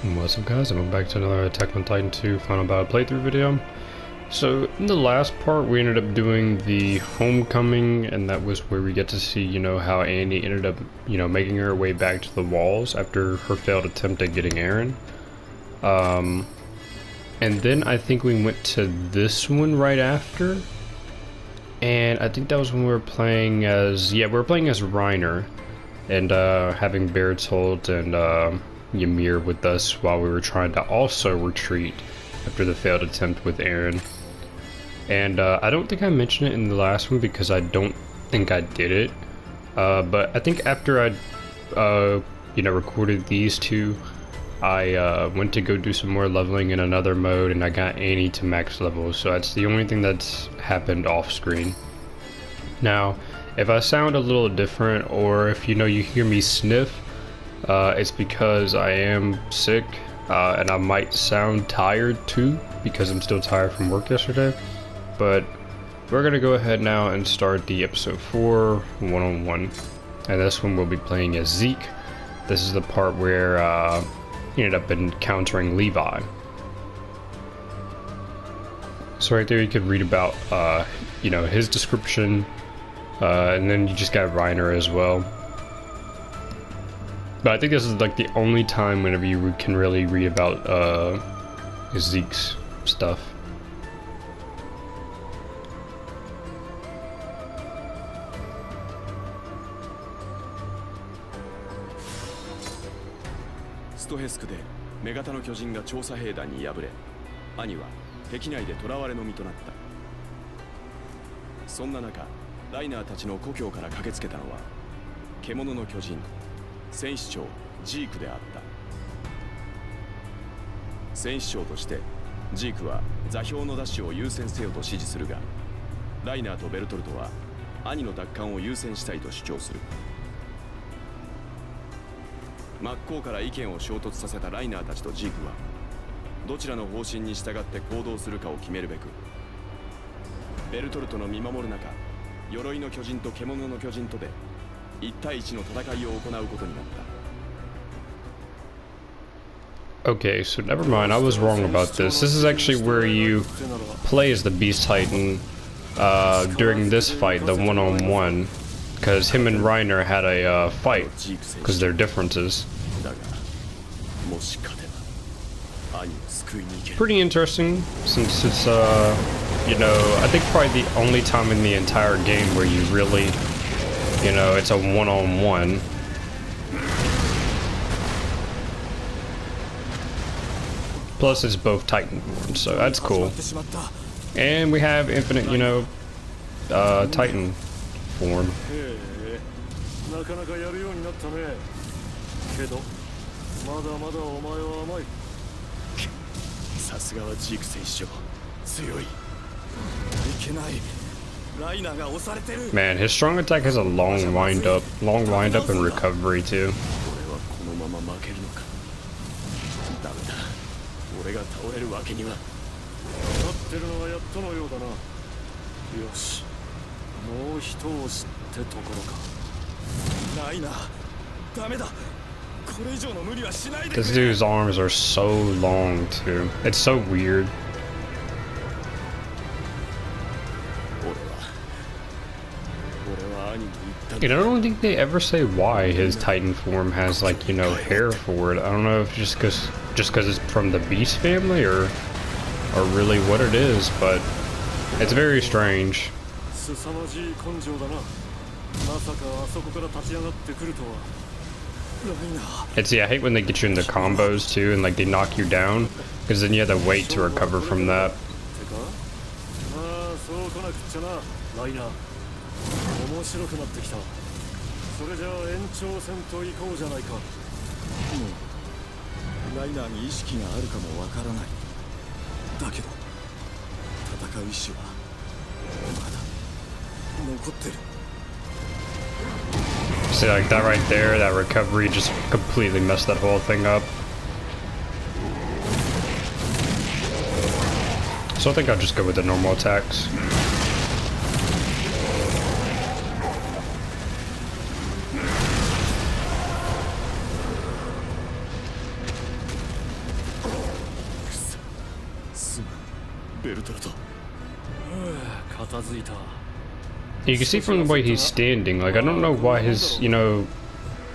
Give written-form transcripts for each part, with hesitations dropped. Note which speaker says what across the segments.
Speaker 1: What's up guys, and welcome back to another Attack on Titan 2 Final Battle playthrough video. So in the last part we ended up doing the homecoming, and that was where we get to see, how Annie ended up, making her way back to the walls after her failed attempt at getting Eren. And then I think we went to this one right after, and I think that was when we were playing as, Reiner, and having Bertolt and Ymir with us while we were trying to also retreat after the failed attempt with Eren. And I don't think I mentioned it in the last one because I don't think I did it. But I think after I, recorded these two, I went to go do some more leveling in another mode, and I got Annie to max level. So that's the only thing that's happened off screen. Now, if I sound a little different, or if you hear me sniff, it's because I am sick, and I might sound tired too, because I'm still tired from work yesterday. But we're gonna go ahead now and start the episode 4 one-on-one, and this one we'll be playing as Zeke. This is the part where he ended up encountering Levi. So right there you could read about his description, and then you just got Reiner as well. But I think this is like the only time whenever you can really read about Zeke's stuff.
Speaker 2: ストヘスクで女型の巨人が調査兵団に敗れ、兄は敵内で囚われの身となった。そんな中、ライナーたちの故郷から駆けつけたのは獣の巨人戦士長ジークであった。戦士長としてジークは座標の奪取を優先せよと指示するが、ライナーとベルトルトは兄の奪還を優先したいと主張する。真っ向から意見を衝突させたライナーたちとジークはどちらの方針に従って行動するかを決めるべく、ベルトルトの見守る中、鎧の巨人と獣の巨人とで1対1の戦いを行うことになった。
Speaker 1: Okay, so never mind, I was wrong about this. This is actually where you play as the Beast Titan during this fight, the one-on-one, because him and Reiner had a fight because their differences. Pretty interesting, since it's I think probably the only time in the entire game where you really, it's a one-on-one. Plus it's both Titanborn, so that's cool. And we have infinite, Titan form. Man, his strong attack has a long wind up and recovery too.
Speaker 2: 俺が倒れるわけには。分かってるのはやっとのようだな。よし、もう一押しってところか。ないな。ダメだ。これ以上の無理はしないでくれ。
Speaker 1: This dude's arms are so long too. It's so weird. I don't think they ever say why his Titan form has, like, hair for it. I don't know if just because it's from the Beast family or really what it is, but it's very strange. It's, I hate when they get you into combos too, and like they knock you down, because then you have to wait to recover from that.
Speaker 2: 面白くなってきた。それじゃあ延長戦と行こうじゃないか。ライナーに意識があるかもわからない。だけど戦う意志はまだ残ってる。
Speaker 1: See, like that right there, that recovery just completely messed that whole thing up. So I think I'll just go with the normal attacks.
Speaker 2: ベルトルト。
Speaker 3: 片付いた。
Speaker 1: You can see from the way he's standing, like, I don't know why his, you know,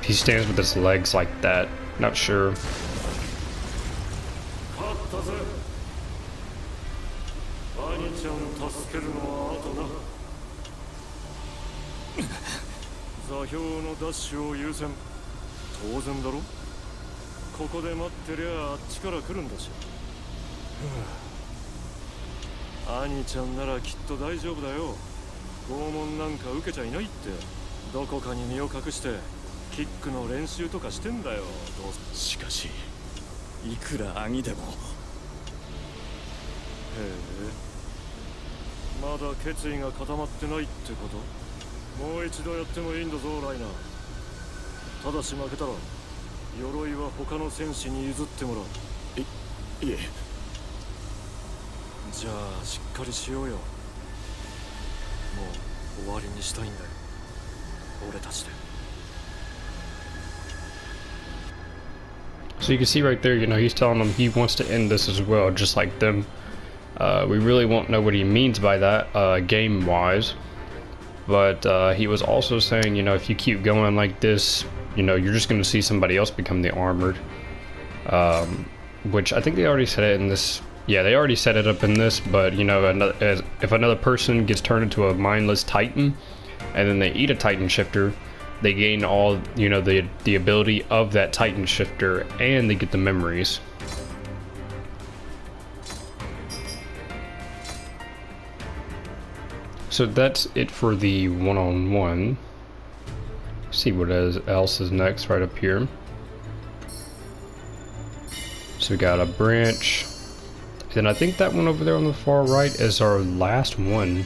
Speaker 1: he stands with his legs like that. Not sure.
Speaker 3: 勝ったぜ。兄ちゃん助けるのは後な。座標のダッシュを優先。当然だろ。ここで待ってりゃあっちから来るんだし。兄ちゃんならきっと大丈夫だよ。拷問なんか受けちゃいないって。どこかに身を隠してキックの練習とかしてんだよ。どうせ。
Speaker 2: しかし、いくら兄でも。
Speaker 3: へえ。まだ決意が固まってないってこと？もう一度やってもいいんだぞ、ライナー。ただし負けたら鎧は他の戦士に譲ってもらう。
Speaker 2: いえ。
Speaker 3: じゃあしっかりしようよ。もう終わりにしたいんだよ、俺たちで。
Speaker 1: So you can see right there, you know, he's telling them he wants to end this as well, just like them. We really won't know what he means by that, game-wise. But he was also saying, you know, if you keep going like this, you know, you're just going to see somebody else become the Armored. Which I think they already said it in this. Yeah, they already set it up in this, but, you know, if another person gets turned into a mindless Titan, and then they eat a Titan Shifter, they gain all, you know, the ability of that Titan Shifter, and they get the memories. So that's it for the one-on-one. See what else is next right up here. So we got a branch. Then I think that one over there on the far right is our last one.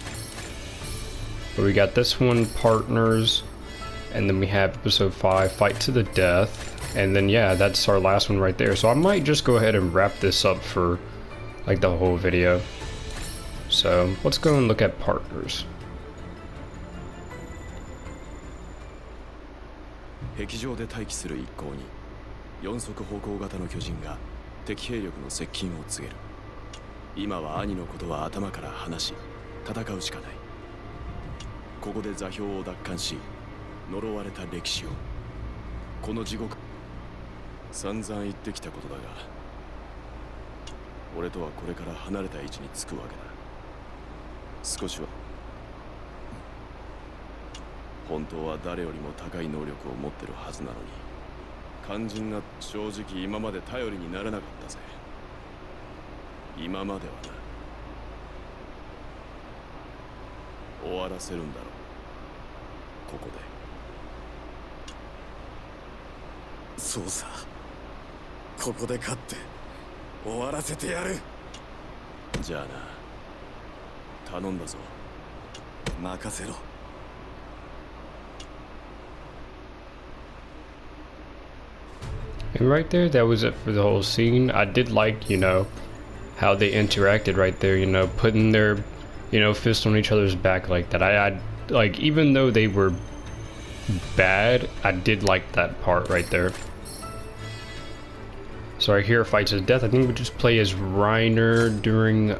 Speaker 1: But we got this one, Partners. And then we have episode 5, Fight to the Death. And then yeah, that's our last one right there. So I might just go ahead and wrap this up for like the whole video. So let's go and look at Partners.
Speaker 2: 壁上で待機する一行に4足歩行型の巨人が敵兵力の接近を告げる。今は兄のことは頭から離し戦うしかない。ここで座標を奪還し呪われた歴史を、この地獄。散々言ってきたことだが、俺とはこれから離れた位置につくわけだ。少しは本当は誰よりも高い能力を持ってるはずなのに、肝心な。正直今まで頼りにならなかったぜ。今まではな。終わらせるんだろう、ここで。
Speaker 4: そうさ、ここで勝って終わらせてやる。
Speaker 2: じゃあな、頼んだぞ。
Speaker 4: 任せろ。
Speaker 1: And right there, that was it for the whole scene. I did like, you know, how they interacted right there, you know, putting their, you know, fist on each other's back like that. I like, even though they were bad, I did like that part right there. So right here, Fight to the Death. I think we just play as Reiner during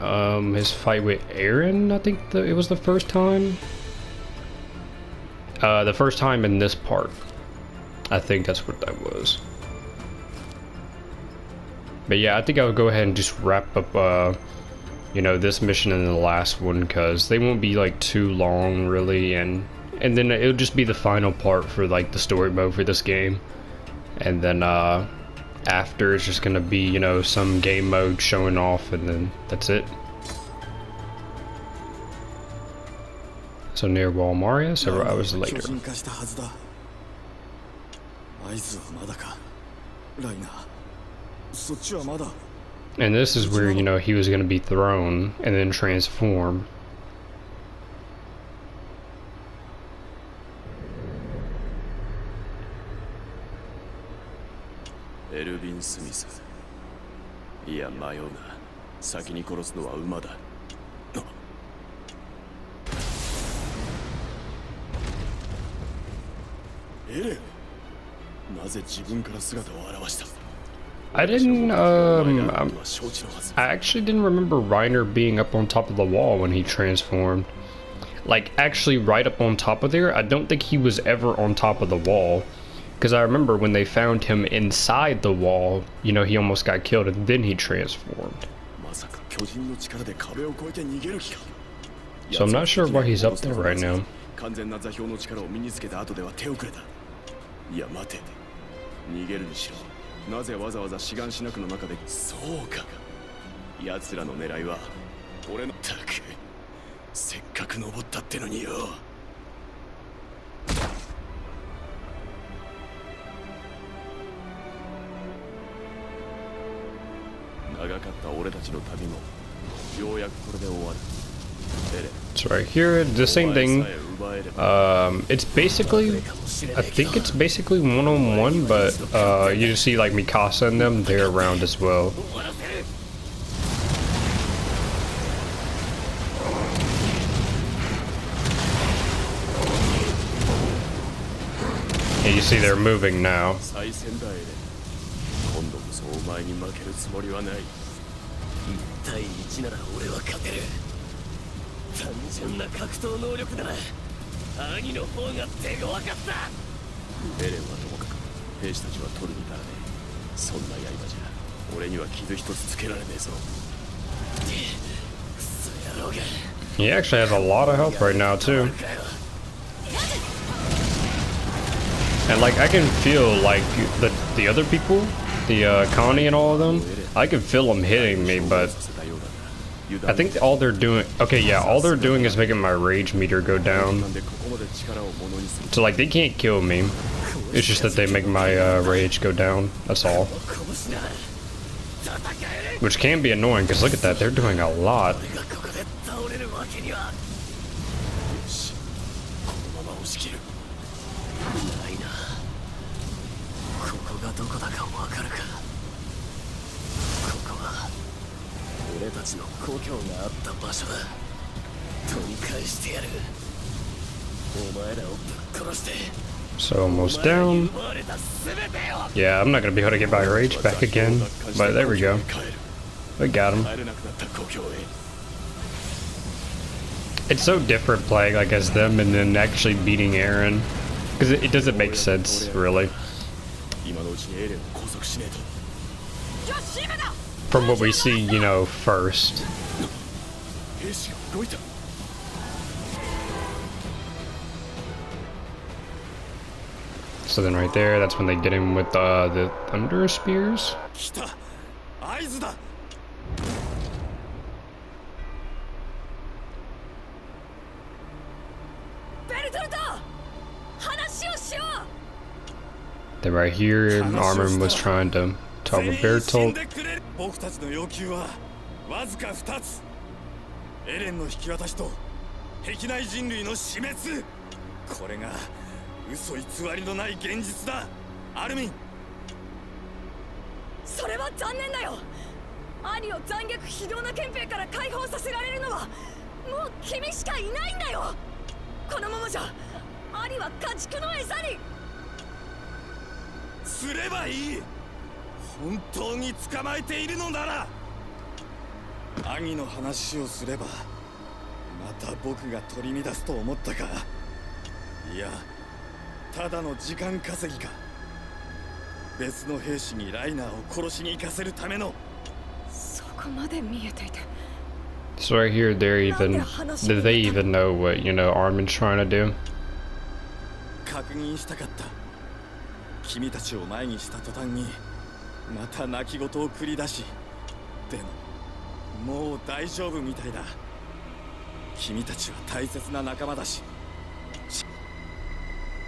Speaker 1: his fight with Eren. I think it was the first time. The first time in this part. I think that's what that was. But yeah, I think I'll go ahead and just wrap up, you know, this mission and the last one, because they won't be like too long really, and then it'll just be the final part for like the story mode for this game, and then after it's just gonna be, you know, some game mode showing off, and then that's it. So near Walmaria, several hours later. And this is where, you know, he was gonna be thrown and then transform.
Speaker 2: Elvin Smith. いや、迷うな。先に殺すのは馬だ。エレン、なぜ自分から姿を現した？
Speaker 1: I didn't,
Speaker 2: お前があることは承知のはず。
Speaker 1: I actually didn't remember Reiner being up on top of the wall when he transformed. Like, actually right up on top of there, I don't think he was ever on top of the wall. Because I remember when they found him inside the wall, you know, he almost got killed and then he transformed.
Speaker 2: まさか巨人の力で壁を越えて逃げる気か。
Speaker 1: So I'm not sure why he's up there right now.
Speaker 2: 完全な座標の力を身につけた後では手遅れだ。いや待て。逃げるにしろ。なぜわざわざ志願しなくの中で。そうか。奴らの狙いは俺のタク。せっかく登ったってのによ。長かった俺たちの旅もようやくこれで終わる。
Speaker 1: So right here, the same thing. It's basically, I think it's basically one-on-one, but you just see like Mikasa and them, they're around as well. And you see they're moving now.
Speaker 2: 今度こそお前に負けるつもりはない。1対1なら俺は勝てる。単純な格闘能力なら兄の方が手強かった。エレンはともかく兵士たちは取るに足らねえ。そんな刃じゃ俺には傷一つつけられねえぞ。クソ野郎が。
Speaker 1: He actually has a lot of health right now too. And like I can feel like the other people, the Connie and all of them, I can feel them hitting me, but I think all they're doing, okay, yeah, all they're doing is making my rage meter go down. So like they can't kill me. It's just that they make my rage go down. That's all. Which can be annoying because look at that, they're doing a lot. So almost down. Yeah, I'm not gonna be able to get my rage back again, but there we go. We got him. It's so different playing like as them and then actually beating Eren, because it doesn't make sense really. From what we see, you know, first. So then right there, that's when they get him with the thunder spears. Then right here, Armin was trying to talk with Bertolt.
Speaker 4: 僕たちの要求はわずか2つ。エレンの引き渡しと壁内人類の死滅。これが嘘偽りのない現実だ。アルミン。
Speaker 5: それは残念だよ。兄を残虐非道な憲兵から解放させられるのはもう君しかいないんだよ。このままじゃ兄は家畜の餌に。
Speaker 4: すればいい。本当に捕まえているのなら。兄の話をすればまた僕が取り乱すと思ったか。いや、ただの時間稼ぎか。別の兵士にライナーを殺しに行かせるための。
Speaker 5: そこまで見えていて。
Speaker 1: So right here, do they even know what, you know, Armin's trying to do?
Speaker 4: 確認したかった。君たちを前にした途端にまた泣き言を繰り出し、でももう大丈夫みたいだ。君たちは大切な仲間だし。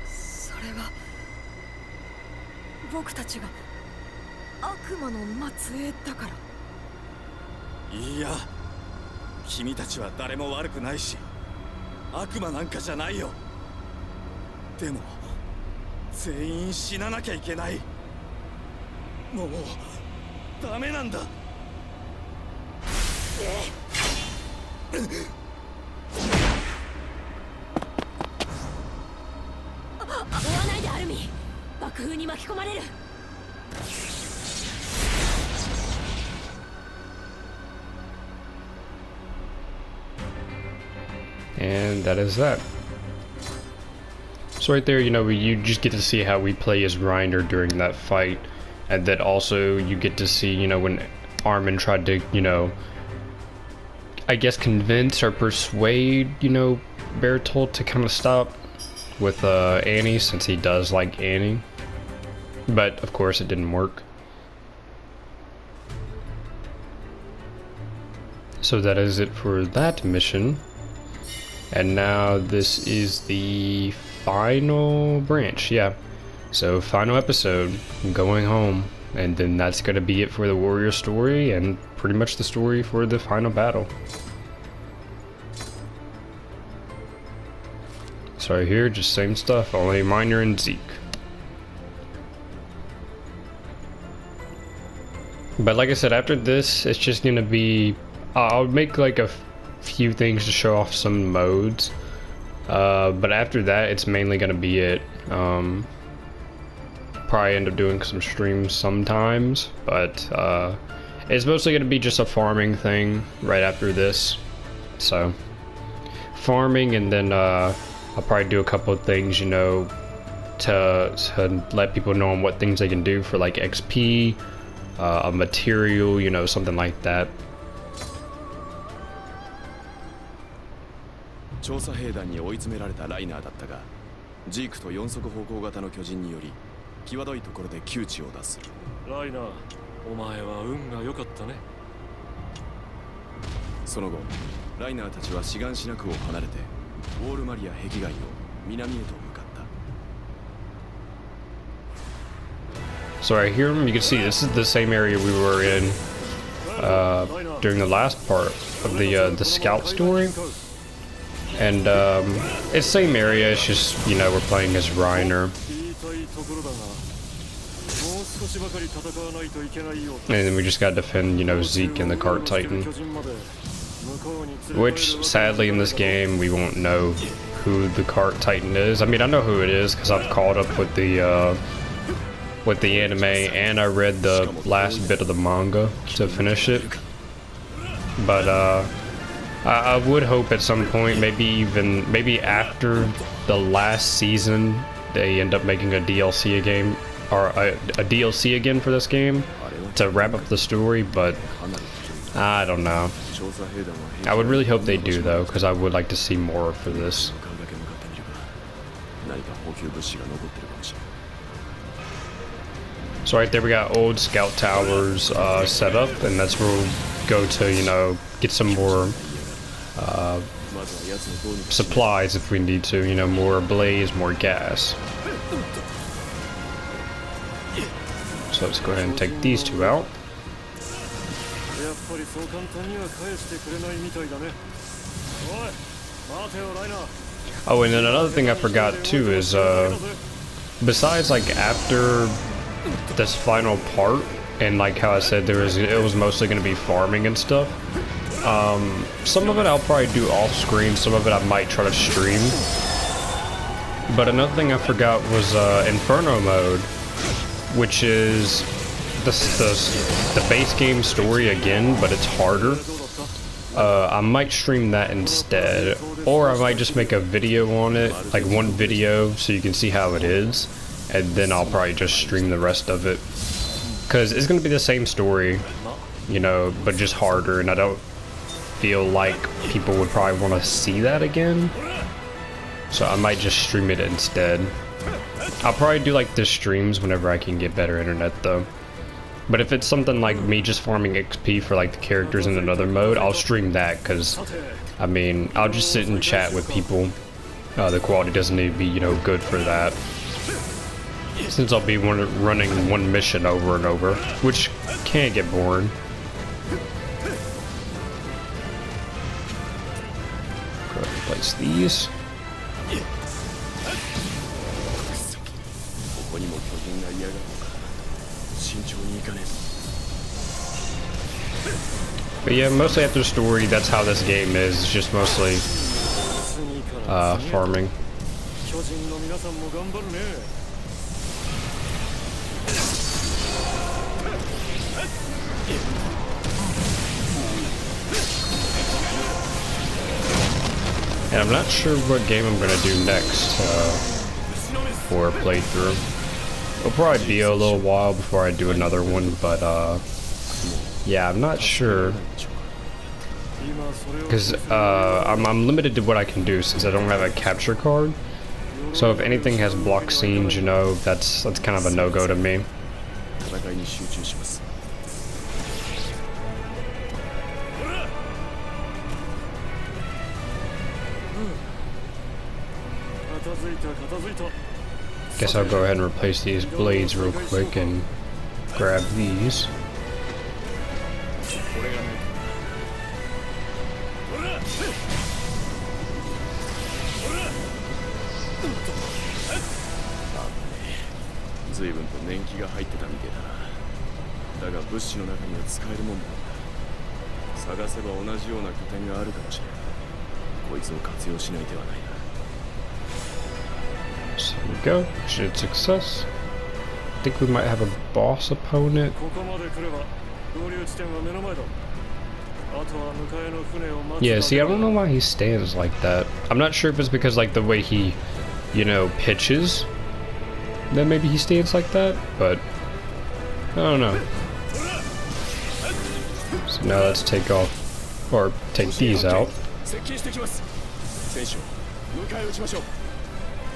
Speaker 5: それは僕たちが悪魔の末裔だから。
Speaker 4: いや、君たちは誰も悪くないし悪魔なんかじゃないよ。でも全員死ななきゃいけない。もうダメなんだ。
Speaker 5: 追わないでアルミ。爆風に巻き込まれる。
Speaker 1: And that is that. So right there, you know, you just get to see how we play as Reiner during that fight. And then also you get to see, you know, when Armin tried to, you know, I guess convince or persuade, you know, Bertolt to kind of stop with Annie, since he does like Annie. But of course it didn't work. So that is it for that mission. And now this is the final branch, yeah. So final episode, going home. And then that's gonna be it for the warrior story and pretty much the story for the final battle. So right here, just same stuff, only Reiner and Zeke. But like I said, after this, it's just gonna be, I'll make like a few things to show off some modes. But after that, it's mainly gonna be it. Probably end up doing some streams sometimes, but it's mostly gonna be just a farming thing right after this. So farming, and then I'll probably do a couple of things, you know, to let people know on what things they can do for like XP, a material, you know, something like that.
Speaker 2: 調査兵団に追い詰められたライナーだったが、ジークと四足歩行型の巨人により際どいところで窮地を脱する。
Speaker 3: ライナー、お前は運が良かったね。
Speaker 2: その後、ライナーたちは志願しなくを離れてウォールマリア壁外を南へと向かった。
Speaker 1: So right here, you can see this is the same area we were in during the last part of the scout story. And it's the same area, it's just, you know, we're playing as Reiner. And then we just gotta defend, you know, Zeke and the Cart Titan. Which, sadly, in this game, we won't know who the Cart Titan is. I mean, I know who it is, because I've caught up with the anime, and I read the last bit of the manga to finish it. But, I would hope at some point, maybe after the last season, they end up making a DLC game, or a DLC again for this game to wrap up the story, but I don't know. I would really hope they do though, because I would like to see more for this. So right there we got old scout towers set up, and that's where we'll go to, you know, get some more supplies if we need to, you know, more blaze, more gas. So let's go ahead and take these two out. Oh, and then another thing I forgot too is besides like after this final part, and like how I said, it was mostly going to be farming and stuff. Some of it I'll probably do off screen, some of it I might try to stream. But another thing I forgot was Inferno mode, which is the base game story again, but it's harder. I might stream that instead, or I might just make a video on it, like one video so you can see how it is, and then I'll probably just stream the rest of it. Because it's going to be the same story, you know, but just harder, and I don't feel like people would probably want to see that again. So I might just stream it instead. I'll probably do like the streams whenever I can get better internet though. But if it's something like me just farming XP for like the characters in another mode, I'll stream that, because I mean, I'll just sit and chat with people. The quality doesn't need to be, you know, good for that. Since I'll be running one mission over and over, which can get boring. Go ahead and place these. But yeah, mostly after the story, that's how this game is. It's just mostly farming. And I'm not sure what game I'm gonna do next for a playthrough. It'll probably be a little while before I do another one, but yeah, I'm not sure. Because I'm limited to what I can do since I don't have a capture card. So if anything has block scenes, you know, that's kind of a no-go to me.
Speaker 2: 戦いに集中します。
Speaker 1: Guess I'll go ahead and replace these blades real quick and grab these.
Speaker 2: 随分と年季が入ってたみてえだな。だが物資の中には使えるもんだ。探せば同じような拠点があるかもしれない。こいつを活用しない手はないな。
Speaker 1: So there we go. Mission success. I think we might have a boss opponent. Yeah, see, I don't know why he stands like that. I'm not sure if it's because, like, the way he, you know, pitches, then maybe he stands like that, but I don't know. So now let's take off, or take these out.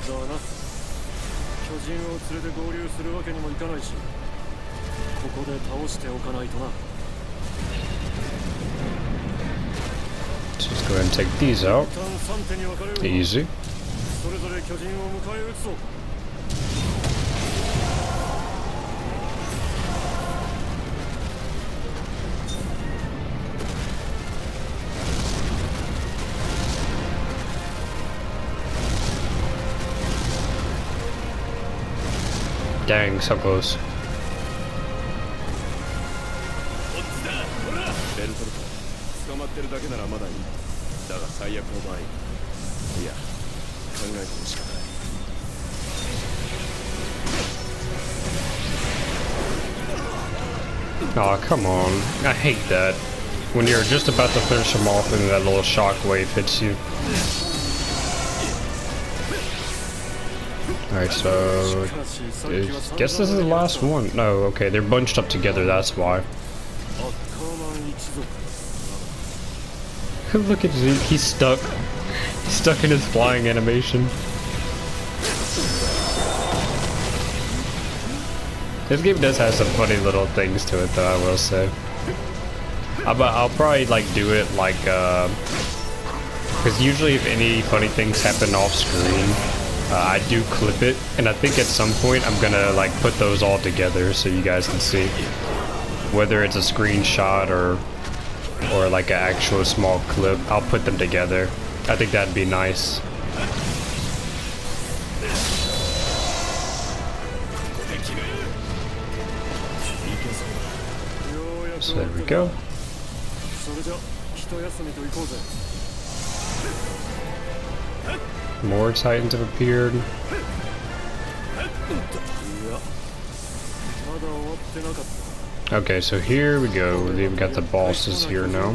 Speaker 3: だな巨人を連れて合流するわけにもいかないしここで倒しておかないとな
Speaker 1: Let's just go ahead and take these out. Easy.
Speaker 3: それぞれ巨人を迎え撃つぞ
Speaker 1: Dang, so close.
Speaker 2: ベルトルト、捕まってるだけならまだいい。だが最悪の場合、いや、考えても仕方ない。
Speaker 1: Oh, come on. I hate that. When you're just about to finish them off and that little shockwave hits you. Alright, so I guess this is the last one. No, okay, they're bunched up together, that's why. Look at Zeke, he's stuck. He's stuck in his flying animation. This game does have some funny little things to it, though, I will say. I'll probably like do it like because usually if any funny things happen off screen, I do clip it, and I think at some point I'm gonna like put those all together so you guys can see whether it's a screenshot or like an actual small clip. I'll put them together. I think that'd be nice. So there we go. More Titans have appeared. Okay, so here we go. We've got the bosses here now.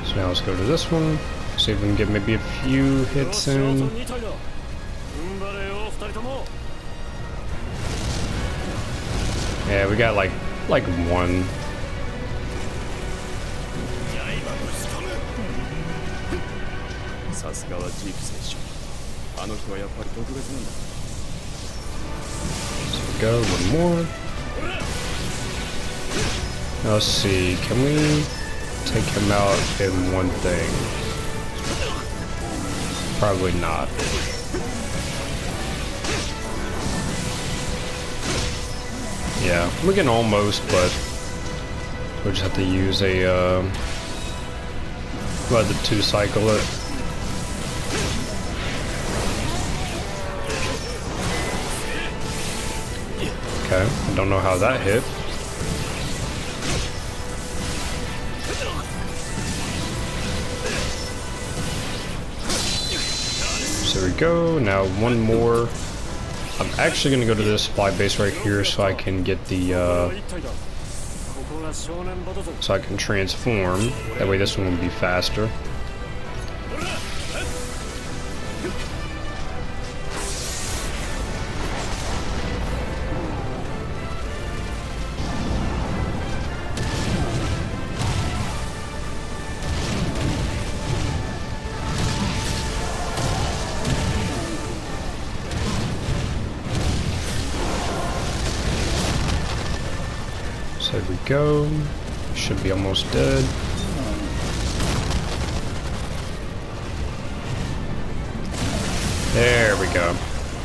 Speaker 1: So now let's go to this one, see if we can get maybe a few hits in. Yeah, we got like one. So go, one more. Let's see, can we take him out in one thing? Probably not. Yeah, we can almost, but we'll just have to use a we'll have to two-cycle it. Okay, I don't know how that hit. So there we go. Now one more. I'm actually gonna go to this supply base right here so I can get the so I can transform. That way this one will be faster. So there we go. Should be almost dead. There we go.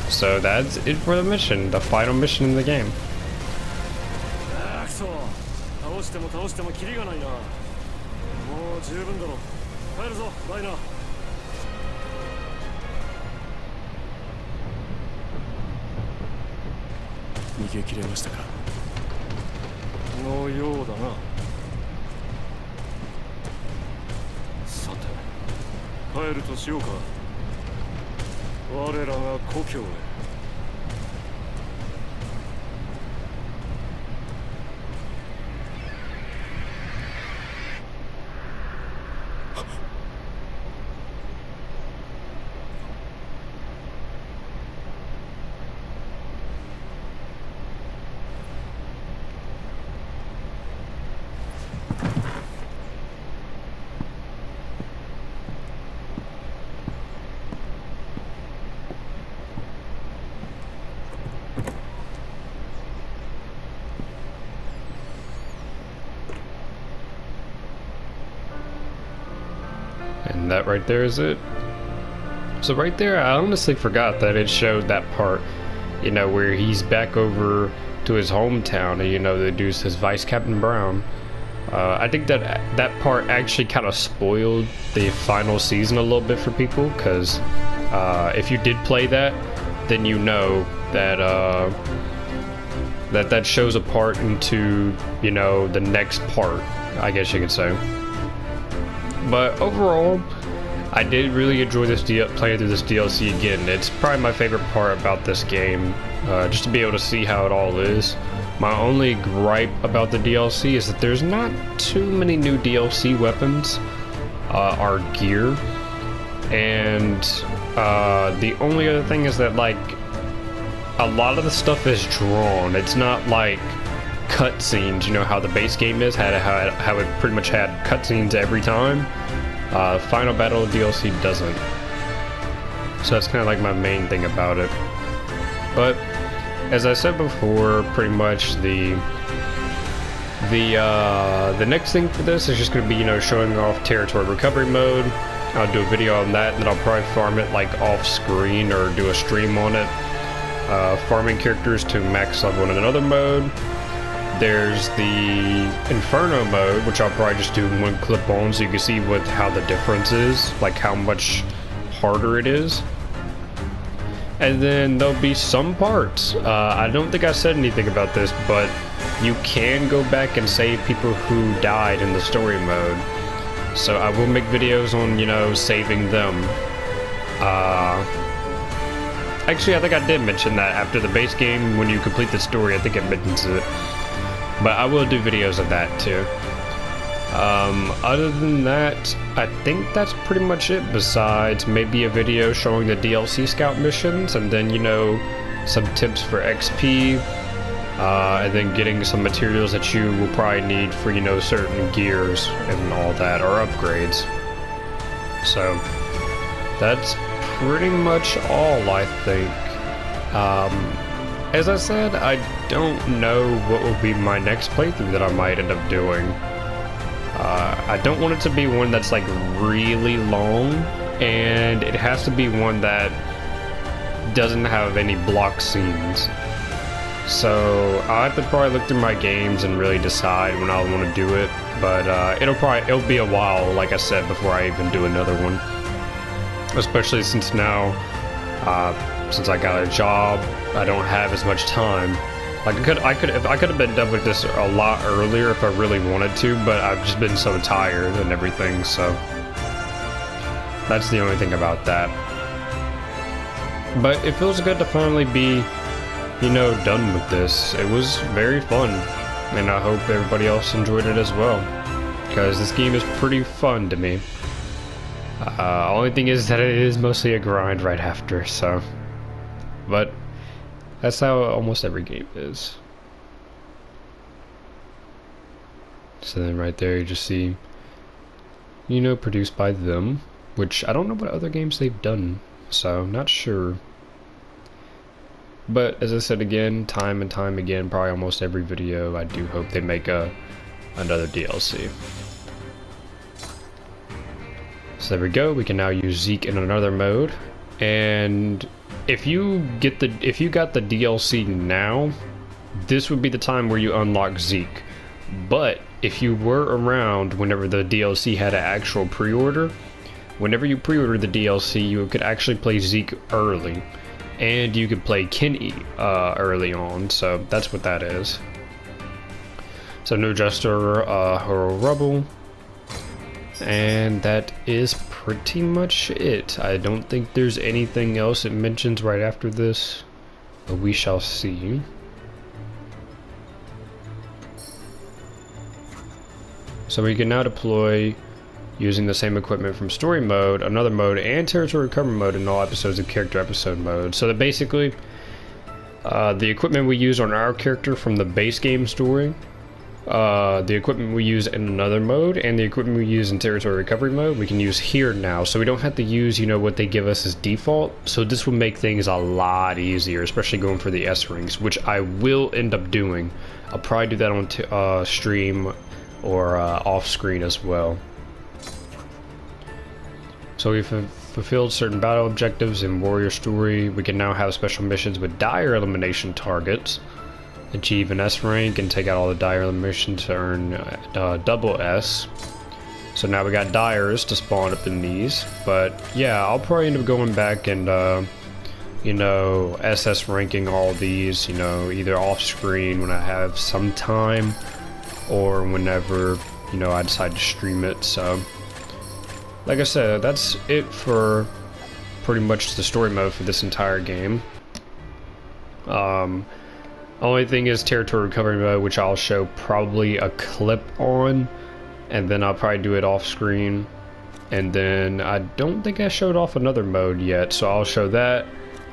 Speaker 1: So that's it for the mission, the final mission in the game.
Speaker 3: くそ倒してもキリがないな。もう十分だろ。帰るぞライナー。
Speaker 2: 逃げ切れましたか。
Speaker 3: のようだな。さて帰るとしようか。我らが故郷へ。
Speaker 1: And that right there is it. So right there, I honestly forgot that it showed that part, you know, where he's back over to his hometown and, you know, the dude says Vice Captain Brown. I think that that part actually kind of spoiled the final season a little bit for people, because if you did play that, then you know that that shows a part into, you know, the next part, I guess you could say. But overall, I did really enjoy this playing through this DLC again. It's probably my favorite part about this game, just to be able to see how it all is. My only gripe about the DLC is that there's not too many new DLC weapons or gear, and the only other thing is that, like, a lot of the stuff is drawn. It's not like cutscenes, you know how the base game is, how it pretty much had cutscenes every time. Final Battle DLC doesn't. So that's kind of like my main thing about it. But as I said before, pretty much the next thing for this is just going to be, you know, showing off territory recovery mode. I'll do a video on that, and then I'll probably farm it like off screen or do a stream on it. Farming characters to max level in another mode. There's the Inferno mode, which I'll probably just do one clip on so you can see how the difference is, like how much harder it is. And then there'll be some parts. I don't think I said anything about this, but you can go back and save people who died in the story mode. So I will make videos on, you know, saving them. Actually, I think I did mention that after the base game, when you complete the story, I think it mentions it. But I will do videos of that too. Other than that, I think that's pretty much it, besides maybe a video showing the DLC scout missions, and then, you know, some tips for XP, and then getting some materials that you will probably need for, you know, certain gears and all that, or upgrades. So that's pretty much all, I think. As I said, I don't know what will be my next playthrough that I might end up doing. I don't want it to be one that's like really long, and it has to be one that doesn't have any block scenes. So I'll have to probably look through my games and really decide when I want to do it. But it'll be a while, like I said, before I even do another one. Especially since now, since I got a job, I don't have as much time Like I could have been done with this a lot earlier if I really wanted to, but I've just been so tired and everything, so that's the only thing about that. But it feels good to finally be, you know, done with this. It was very fun, and I hope everybody else enjoyed it as well, because this game is pretty fun to me. Only thing is that it is mostly a grind right after, so, but that's how almost every game is. So then right there you just see, you know, produced by them, which I don't know what other games they've done, so not sure. But as I said again, time and time again, probably almost every video, I do hope they make another DLC. So there we go, we can now use Zeke in another mode, and if you got the DLC now, this would be the time where you unlock Zeke. But if you were around whenever the DLC had an actual pre-order, whenever you pre-order the DLC, you could actually play Zeke early, and you could play Kenny early on, so that's what that is. So new Jester, Hero Rebel, and that is pretty much it. I don't think there's anything else it mentions right after this, but we shall see. So we can now deploy using the same equipment from story mode, another mode, and territory recovery mode in all episodes of character episode mode. So that basically, the equipment we use on our character from the base game story, the equipment we use in another mode, and the equipment we use in territory recovery mode, we can use here now. So we don't have to use, you know, what they give us as default. So this will make things a lot easier, especially going for the S rings, which I will end up doing. I'll probably do that on stream or off screen as well. So we've fulfilled certain battle objectives in Warrior Story. We can now have special missions with dire elimination targets, achieve an S rank, and take out all the dire eliminations to earn double S. So now we got dires to spawn up in these. But yeah, I'll probably end up going back and you know, SS ranking all these, you know, either off screen when I have some time, or whenever, you know, I decide to stream it. So like I said, that's it for pretty much the story mode for this entire game. Only thing is territory recovery mode, which I'll show probably a clip on, and then I'll probably do it off screen. And then I don't think I showed off another mode yet, so I'll show that.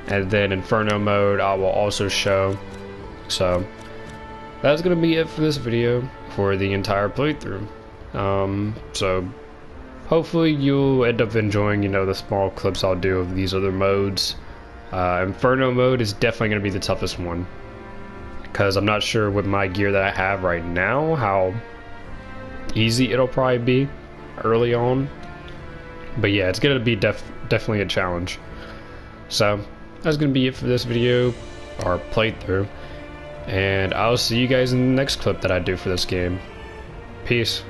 Speaker 1: And then Inferno mode I will also show. So that's gonna be it for this video for the entire playthrough. So hopefully you'll end up enjoying, you know, the small clips I'll do of these other modes. Inferno mode is definitely going to be the toughest one, because I'm not sure with my gear that I have right now how easy it'll probably be early on. But yeah, it's going to be definitely a challenge. So that's going to be it for this video, or playthrough, and I'll see you guys in the next clip that I do for this game. Peace.